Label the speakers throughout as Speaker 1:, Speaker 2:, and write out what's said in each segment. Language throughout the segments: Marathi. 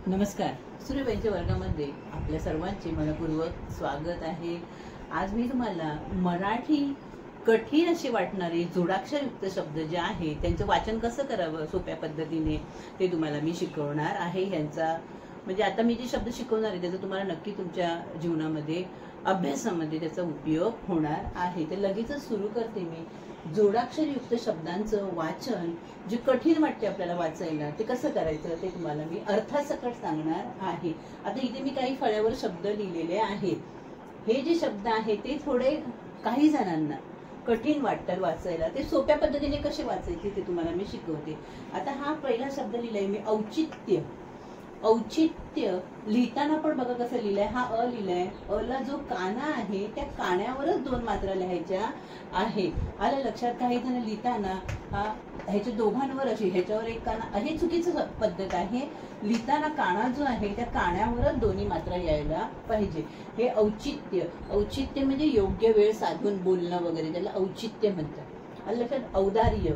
Speaker 1: नमस्कार. सूर्यबाईंच्या वर्गामध्ये आपल्या सर्वांचे मनपूर्वक स्वागत आहे. आज मी तुम्हाला मराठी कठीण असे वाटणारे जोडाक्षरयुक्त शब्द जे आहे त्यांचं वाचन कसं करावं सोप्या पद्धतीने ते तुम्हाला मी शिकवणार आहे. ह्यांचा म्हणजे आता मी जे शब्द शिकवणार आहे त्याचा तुम्हाला नक्की तुमच्या जीवनामध्ये अभ्यासामध्ये त्याचा उपयोग होणार आहे. तर लगेचच सुरू करते मी. जोडाक्षरयुक्त शब्दांचं वाचन जे कठीण वाटते आपल्याला वाचायला ते कसं करायचं ते तुम्हाला मी अर्थासकट सांगणार आहे. आता इथे मी काही फळ्यावर शब्द लिहिलेले आहेत. हे जे शब्द आहे ते थोडे काही जणांना कठीण वाटतात वाचायला. ते सोप्या पद्धतीने कसे वाचायचे ते तुम्हाला मी शिकवते. आता हा पहिला शब्द लिहिलाय मी औचित्य. औचित्य लिहिताना पण बघा कसं लिहिलंय. हा अ लिहिलाय. अ ला जो काना आहे त्या काण्यावरच दोन मात्रा लिहायच्या आहे. आलं लक्षात. काही जण लिहिताना हा ह्याच्या दोघांवर अशी ह्याच्यावर एक काना हे चुकीचं पद्धत आहे. लिहिताना काना जो आहे त्या काण्यावरच दोन्ही मात्रा यायला पाहिजे. हे औचित्य. औचित्य म्हणजे योग्य वेळ साधून बोलणं वगैरे त्याला औचित्य म्हणतात. आलं लक्षात. औदार्य.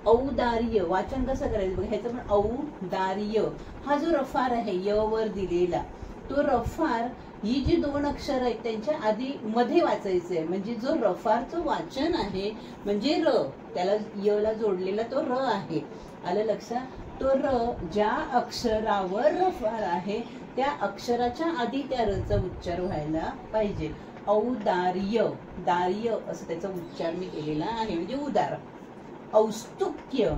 Speaker 1: औदार्य वाचन कसं करायचं बघा. ह्याचं पण औदार्य. हा जो रफार आहे य वर दिलेला तो रफार ही जी दोन अक्षर आहेत त्यांच्या आधी मध्ये वाचायचंय. म्हणजे जो रफारचं वाचन आहे म्हणजे र त्याला य ला जोडलेला तो र आहे. आलं लक्षात. तो र ज्या अक्षरावर रफार आहे त्या अक्षराच्या आधी त्या रचा उच्चार व्हायला पाहिजे. औदार्य. दार्य असं त्याचा उच्चार मी केलेला आहे म्हणजे उदार. औस्तुक्य.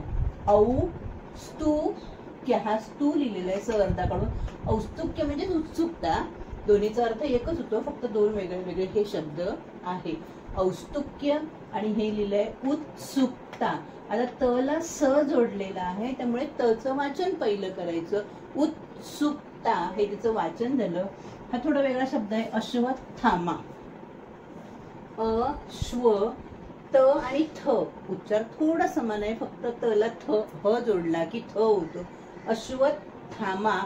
Speaker 1: औस्तुक्य हा स्तू लिहिलेला आहे स अर्धा काढून. औस्तुक्य म्हणजे उत्सुकता. दोन्हीचा अर्थ एकच होतो फक्त दोन वेगळे वेगळे हे शब्द आहे. औस्तुक्य आणि हे लिहिलंय उत्सुकता. आता त ला स जोडलेला आहे त्यामुळे तचं वाचन पहिलं करायचं. उत्सुकता हे त्याचं वाचन झालं. हा थोडा वेगळा शब्द आहे अश्वत्थामा. अश्व त आणि थ उच्चार थोडा समान आहे फक्त त ला थ ह जोडला की थ होतो. अश्वत्थामा.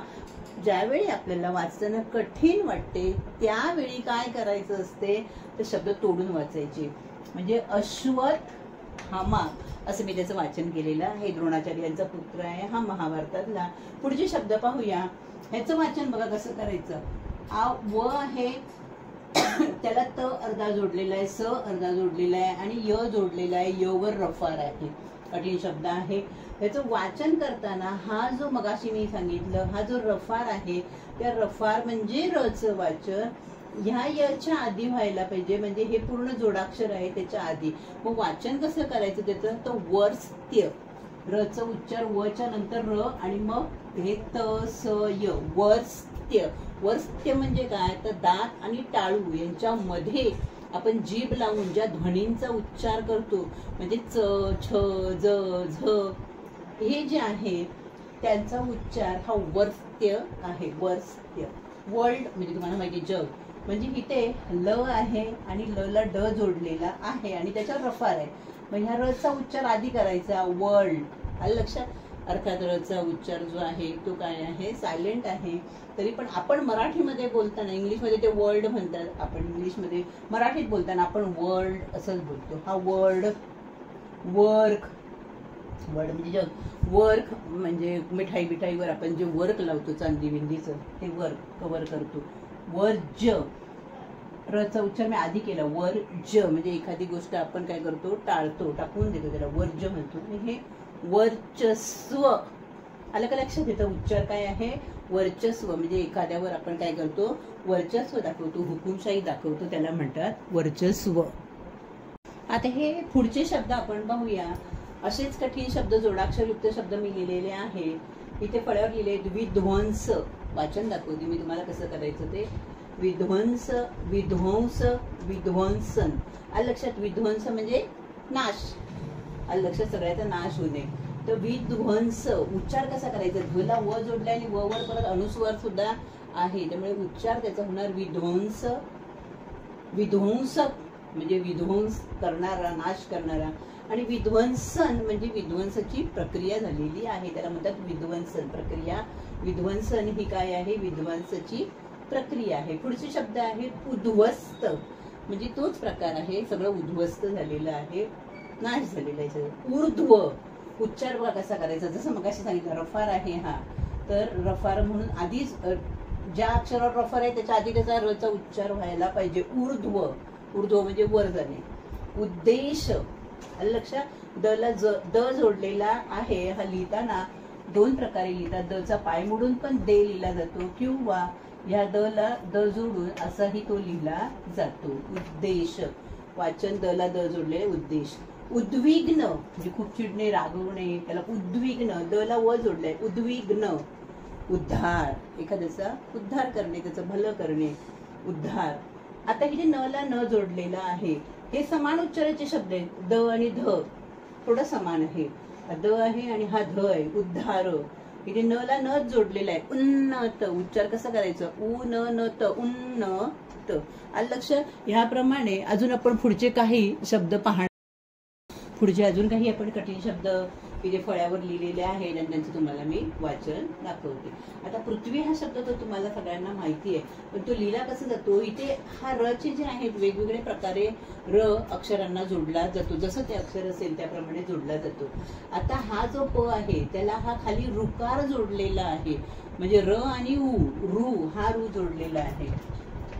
Speaker 1: ज्यावेळी आपल्याला वाचताना कठीण वाटते त्यावेळी काय करायचं असते तर शब्द तोडून वाचायचे. म्हणजे अश्वत्थामा असं मी त्याचं वाचन केलेलं आहे. द्रोणाचार्य यांचा पुत्र आहे हा महाभारतातला. पुढचे शब्द पाहूया. ह्याचं वाचन बघा कसं करायचं. आ व आहे त्याला त अर्धा जोडलेला आहे स अर्धा जोडलेला आहे आणि य जोडलेला आहे. य वर रफार आहे. कठीण शब्द आहे. त्याचं वाचन करताना हा जो मगाशी मी सांगितलं हा जो रफार आहे त्या रफार म्हणजे रचं वाचन ह्या यच्या आधी व्हायला पाहिजे. म्हणजे हे पूर्ण जोडाक्षर आहे त्याच्या आधी. मग वाचन कसं करायचं त्याचं तर वर्स्त्य. रचं उच्चार व च्या नंतर र आणि मग हे त स य वर्स्त्य. वर्स्त्य म्हणजे काय तर दात आणि टाळू यांच्यामध्ये आपण जीभ लावून ज्या ध्वनींचा उच्चार करतो म्हणजे च छ ज झ हे जे आहे त्यांचा उच्चार हा वर्स्त्य आहे. वर्स्त्य. वर्ल्ड म्हणजे तुम्हाला माहिती जग. म्हणजे इथे ल आहे आणि ल ला ड जोडलेला आहे आणि त्याच्यावर रफार आहे. मग ह्या रचा उच्चार आधी करायचा वर्ल्ड. आलं लक्षात. अर्थात रचा उच्चार जो आहे तो काय आहे सायलेंट आहे. तरी पण आपण मराठीमध्ये बोलताना इंग्लिशमध्ये ते वर्ल्ड म्हणतात. आपण इंग्लिशमध्ये मराठीत बोलताना आपण वर्ल्ड असंच बोलतो. हा वर्ड. वर्क. वर्ड म्हणजे जग. वर्क म्हणजे मिठाई बिठाईवर आपण जे वर्क लावतो चांदी बिंदीचं ते वर्क कव्हर करतो. वर्ज. रचा उच्चार मी आधी केला. वर्ज म्हणजे एखादी गोष्ट आपण काय करतो टाळतो टाकून देतो त्याला वर्ज म्हणतो. हे वर्चस्व. आलं का लक्षात. येतं उच्चार काय आहे वर्चस्व. म्हणजे एखाद्यावर आपण काय करतो वर्चस्व दाखवतो हुकुमशाही दाखवतो त्याला म्हणतात वर्चस्व. आता हे पुढचे शब्द आपण पाहूया. असेच कठीण शब्द जोडाक्षरयुक्त शब्द मी लिहिलेले आहे. इथे फळ्यावर लिहिले विध्वंस. वाचन दाखवते मी तुम्हाला कसं करायचं ते. विध्वंस. विध्वंस. विध्वंसन. आलं लक्षात. विध्वंस म्हणजे नाश. आलं लक्षात. सगळ्याचा नाश होणे. तर विध्वंस उच्चार कसा करायचा. ध ला व जोडला आणि व वर परत अनुस्वार सुद्धा आहे त्यामुळे उच्चार त्याचा होणार विध्वंस. विध्वंसक म्हणजे विध्वंस करणारा नाश करणारा. आणि विध्वंसन म्हणजे विध्वंसाची प्रक्रिया झालेली आहे त्याला म्हणतात विध्वंसन प्रक्रिया. विध्वंसन ही काय आहे विध्वंसाची प्रक्रिया आहे. पुढचे शब्द आहे उद्ध्वस्त. म्हणजे तोच प्रकार आहे सगळं उद्ध्वस्त झालेलं आहे नाश झालेला आहे. ऊर्ध्व. उच्चार बघा कसा करायचा. जसं मगाशी सांगितलं रफार आहे हा तर रफार म्हणून आधीच ज्या अक्षरावर रफार आहे त्याच्या आधी त्याचा रचा उच्चार व्हायला पाहिजे. ऊर्ध्व, ऊर्ध्व म्हणजे वर जाणे. उद्देश, आलं लक्षात. द ला द जोडलेला आहे. हा लिहिताना दोन प्रकारे लिहितात. द चा पाय मोडून पण दे लिहिला जातो किंवा ह्या द ला द जोडून असाही तो लिहिला जातो. उद्देश, वाचन द ला द जोडले उद्देश. उद्विग्न म्हणजे खूप चिडणे, रागवणे, त्याला उद्विग्न. द ला व जोडलाय. उद्विग्न. उद्धार, एखाद्याचा उद्धार करणे, त्याचं भलं करणे, उद्धार. आता हे जे न ला न जोडलेलं आहे हे समान उच्चाराचे शब्द आहेत. द आणि ध थोडं समान आहे. द आहे आणि हा ध आहे. उद्धार. हे जे न ला न जोडलेलं आहे. उन्नत, उच्चार कसा करायचा? उ न न त, उन्नत. आलं लक्ष. ह्याप्रमाणे अजून आपण पुढचे काही शब्द पाहणार. पुढचे अजून काही आपण कठीण शब्द की जे फळ्यावर लिहिलेले आहेत आणि त्यांचं तुम्हाला मी वाचन दाखवते. आता पृथ्वी हा शब्द तर तुम्हाला सगळ्यांना माहिती आहे, पण तो लिहिला कसा जातो? इथे हा र चे जे आहेत वेगवेगळ्या प्रकारे र अक्षरांना जोडला जातो. जसं ते अक्षर असेल त्याप्रमाणे जोडला जातो. आता हा जो प आहे त्याला हा खाली रुकार जोडलेला आहे. म्हणजे र आणि उ, रू, हा रू जोडलेला आहे.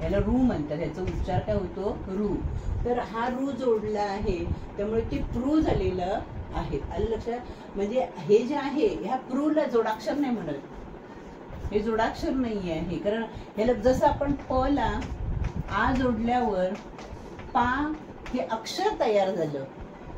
Speaker 1: याला रू म्हणतात. याचा उच्चार काय होतो? रू. तर हा रू जोडला आहे त्यामुळे ते प्रू झालेलं आहे. आलं लक्षात. म्हणजे हे जे आहे ह्या प्रू ला जोडाक्षर नाही म्हणत. हे जोडाक्षर नाही आहे. कारण ह्याला जसं आपण प ला आ जोडल्यावर पा हे अक्षर तयार झालं.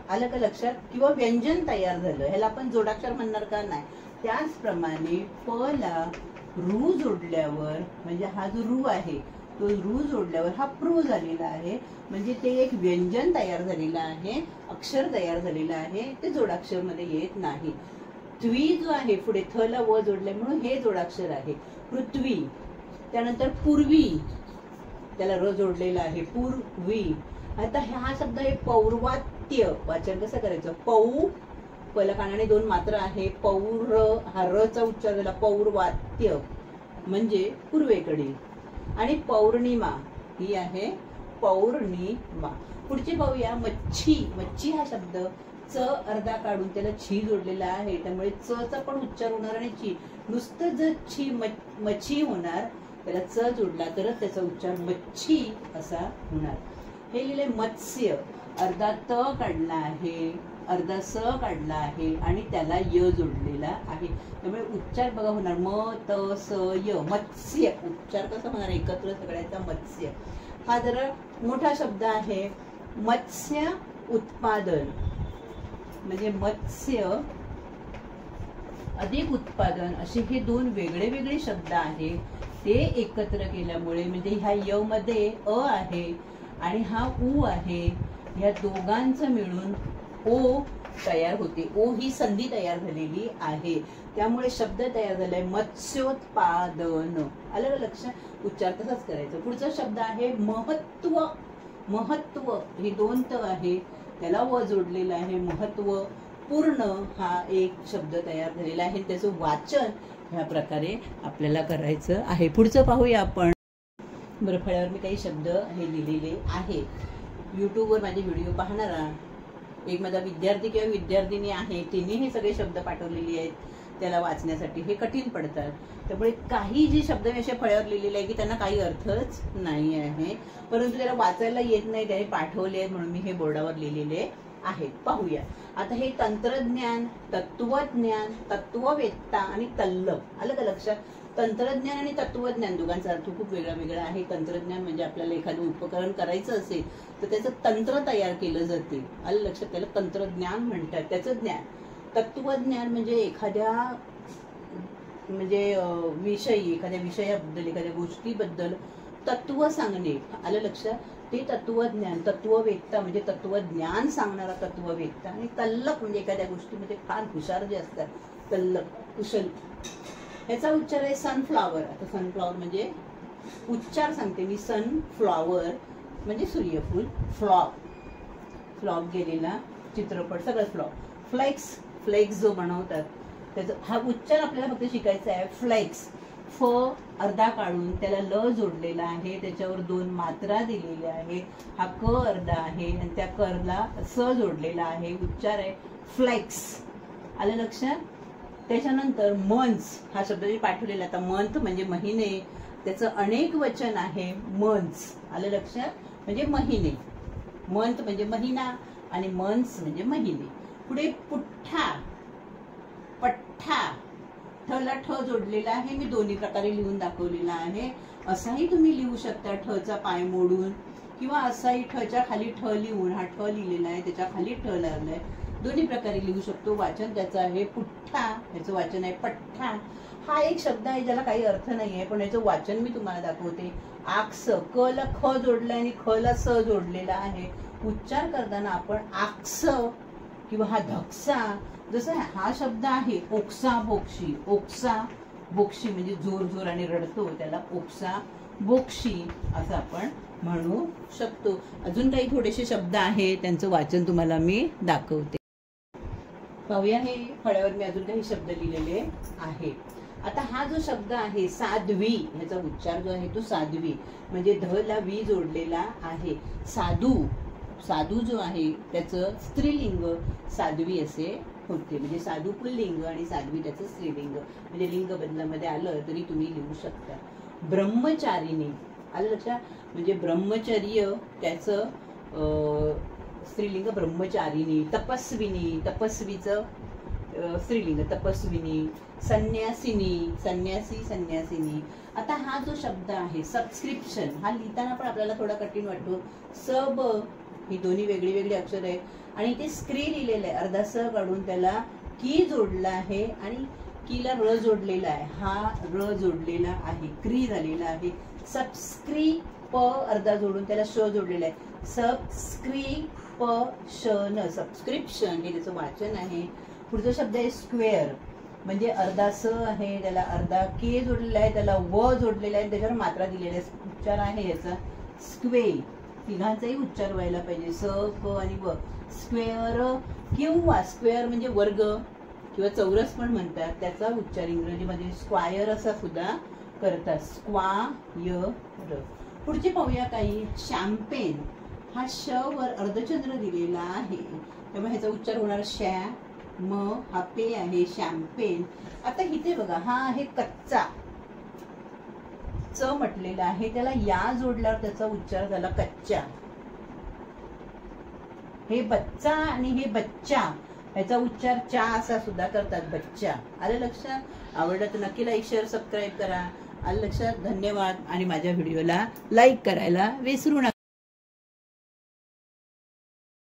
Speaker 1: आलं का लक्षात? किंवा व्यंजन तयार झालं. ह्याला आपण जोडाक्षर म्हणणार का? नाही. त्याचप्रमाणे प ला रू जोडल्यावर म्हणजे हा जो रू आहे तो रू जोडल्यावर हा प्रू झालेला आहे. म्हणजे ते एक व्यंजन तयार झालेलं आहे, अक्षर तयार झालेलं आहे. ते जोडाक्षर मध्ये येत नाही. त्वी जो आहे पुढे थ ला व जोडले म्हणून हे जोडाक्षर आहे. पृथ्वी. त्यानंतर पूर्वी, त्याला र जोडलेला आहे. पूर्वी. आता हा शब्द आहे पौर्वात्य. वाचन कसं करायचं? पौ, पहिला कानाने दोन मात्रा आहे. पौर, हा र चा उच्चार झाला. पौर्वात्य म्हणजे पूर्वेकडे. आणि पौर्णिमा ही आहे पौर्णिमा. पुढची पाहूया मच्छी. मच्छी हा शब्द च अर्धा काढून त्याला छी जोडलेला आहे. त्यामुळे च चा पण उच्चार होणार आणि छी. नुसतं जर छी मच्छी होणार, त्याला च जोडला तरच त्याचा उच्चार मच्छी असा होणार. हे लिहिले मत्स्य. अर्धा त काढला आहे, अर्धा स काढला आहे आणि त्याला य जोडलेला आहे. त्यामुळे उच्चार बघा होणार म त स य. मत्स्य. उच्चार कसा होणार? एकत्र सगळ्याचा मत्स्य. हा जरा मोठा शब्द आहे. मत्स्य उत्पादन म्हणजे मत्स्य अधिक उत्पादन असे हे दोन वेगळे वेगळे शब्द आहेत. ते एकत्र केल्यामुळे म्हणजे ह्या य मध्ये अ आहे आणि हा उ आहे. ह्या दोघांचं मिळून ओ तयार होते. ओ ही संधी तयार झालेली आहे. त्यामुळे शब्द तयार झालाय मत्स्योत्पादन. आलं लक्षात. उच्चार तसाच करायचा. पुढचा शब्द आहे महत्व. महत्व हे दोन त आहे, त्याला व जोडलेला आहे. महत्व. पूर्ण हा एक शब्द तयार झालेला आहे. त्याचं वाचन ह्या प्रकारे आपल्याला करायचं आहे. पुढचं पाहूया आपण. बरं, फळ्यावर मी काही शब्द हे लिहिलेले आहे. युट्यूबवर माझे व्हिडिओ पाहणारा एक माझा विद्यार्थी किंवा विद्यार्थिनी आहे, तिने हे सगळे शब्द पाठवलेले आहेत. त्याला वाचण्यासाठी हे कठीण पडतात. त्यामुळे काही जे शब्द मी अशा फळ्यावर लिहिलेले आहे की त्यांना काही अर्थच नाही आहे, परंतु त्याला वाचायला येत नाही, त्याने पाठवले आहेत म्हणून मी हे बोर्डावर लिहिलेले आहेत. पाहूया आता. हे तंत्रज्ञान, तत्वज्ञान, तत्ववेत्ता आणि तल्लभ. आलं का लक्षात. तंत्रज्ञान आणि तत्वज्ञान दोघांचा अर्थ खूप वेगळा वेगळा आहे. तंत्रज्ञान म्हणजे आपल्याला एखादं उपकरण करायचं असेल तर त्याचं तंत्र तयार केलं जाते. आलं लक्षात. त्याला तंत्रज्ञान म्हणतात, त्याचं ज्ञान. तत्वज्ञान म्हणजे एखाद्या विषयी, एखाद्या विषयाबद्दल, एखाद्या गोष्टीबद्दल तत्व सांगणे. आलं लक्षात. ते तत्वज्ञान. तत्ववेत्ता म्हणजे तत्वज्ञान सांगणारा तत्ववेत्ता. आणि तल्लख म्हणजे एखाद्या गोष्टीमध्ये फार हुशार जे असतात, तल्लख, कुशल. ह्याचा उच्चार आहे सनफ्लॉवर. आता सनफ्लॉवर म्हणजे उच्चार सांगते मी. सनफ्लॉवर म्हणजे सूर्यफूल. फ्लॉप, फ्लॉप गेलेला चित्रपट, सगळं फ्लॉप. फ्लेक्स, फ्लेक्स जो बनवतात त्याचा हा उच्चार आपल्याला फक्त शिकायचा आहे. फ्लेक्स. फ अर्धा काढून त्याला ल जोडलेला आहे, त्याच्यावर दोन मात्रा दिलेल्या आहे. हा क अर्धा आहे आणि त्या करला स जोडलेला आहे. उच्चार आहे फ्लेक्स. आलं लक्षात. त्याच्यानंतर मंथ्स हा शब्द मी पाठवलेला. आता मंथ म्हणजे महिने, त्याचं अनेक वचन आहे मंथ्स. आलं लक्षात? म्हणजे महिने. मंथ म्हणजे महिना आणि मंथ्स म्हणजे महिने. पुढे पुठ्ठा, पठ्ठा, ठला ठ जोडलेला आहे. मी दोन्ही प्रकारे लिहून दाखवलेला आहे. असाही तुम्ही लिहू शकता ठचा पाय मोडून, किंवा असाही ठच्या खाली ठ लिहून, हा ठ लिहिलेला आहे त्याच्या खाली ठ लावलाय. दोन्ही प्रकारे लिहू शकतो. वाचन त्याचं आहे पुठ्ठा, याचं वाचन आहे पठ्ठा. हा एक शब्द आहे ज्याला काही अर्थ नाहीये, पण याचं वाचन मी तुम्हाला दाखवते. आक्स, क ला ख जोडलाय आणि ख ला स जोडलेला आहे. उच्चार करताना आपण आक्स किंवा हा धक्सा, जसं हा शब्द आहे ओक्सा बोक्षी, ओक्सा बोक्षी म्हणजे जोर जोर आणि रडतो त्याला ओक्सा बोक्षी असं आपण म्हणू शकतो. अजून काही थोडेसे शब्द आहेत, त्यांचं वाचन तुम्हाला मी दाखवते. पाहूया हे फळ्यावर मी अजून काही शब्द लिहिलेले आहेत. आता हा जो शब्द आहे साध्वी, ह्याचा उच्चार जो आहे तो साध्वी म्हणजे ध ला वी जोडलेला आहे. साधू, साधू जो आहे त्याचं स्त्रीलिंग साध्वी असे होते. म्हणजे साधू पुल्लिंग आणि साध्वी त्याचं स्त्रीलिंग, म्हणजे लिंग बदलामध्ये आलं तरी तुम्ही लिहू शकता. ब्रह्मचारिणी, आलं लक्षात? म्हणजे ब्रह्मचर्य त्याचं स्त्रीलिंग ब्रह्मचारिणी. तपस्विनी, तपस्वीचं स्त्रीलिंग तपस्विनी. संन्यासिनी, संन्यासी संन्यासिनी. आता हा जो शब्द आहे सबस्क्रिप्शन, हा लिहिताना पण आपल्याला थोडा कठीण वाटतो. सब ही दोन्ही वेगळी वेगळी अक्षर आहे आणि ते स्क्री लिहिलेलं आहे. अर्धा स काढून त्याला की जोडला आहे आणि कीला र जोडलेला आहे. हा र जोडलेला आहे, क्री झालेला आहे. सबस्क्री प अर्धा जोडून त्याला श जोडलेला आहे. सबस्क्री प श न, सबस्क्रिप्शन हे त्याचं वाचन आहे. पुढचा शब्द आहे स्क्वेअर, म्हणजे अर्धा स आहे त्याला अर्धा के जोडलेला आहे, त्याला व जोडलेला आहे, त्याच्यावर मात्रा दिलेला आहे. उच्चार आहे याचा स्क्वे, तिघांचाही उच्चार व्हायला पाहिजे. स क आणि व. स्क्वेअर किंवा स्क्वेअर म्हणजे वर्ग किंवा चौरस पण म्हणतात. त्याचा उच्चार इंग्रजीमध्ये स्क्वायर असा सुद्धा करतात. स्क्वायर. पुढचे पाहूया काही. शॅम्पेन, हा श वर अर्धचंद्र दिलेला आहे त्यामुळे ह्याचा उच्चार होणार शॅ म, हा पे आहे शॅम्पेन. आता इथे बघा हा आहे कच्चा, च म्हटलेला आहे, त्याला या जोडल्यावर त्याचा उच्चार झाला कच्चा. हे बच्चा आणि हे बच्चा, ह्याचा उच्चार चा असा सुद्धा करतात, बच्चा. आलं लक्षात? आवडलं तर नक्की लाईक शेअर सबस्क्राईब करा. आलं लक्षात? धन्यवाद. आणि माझ्या व्हिडिओला लाईक करायला विसरू नका.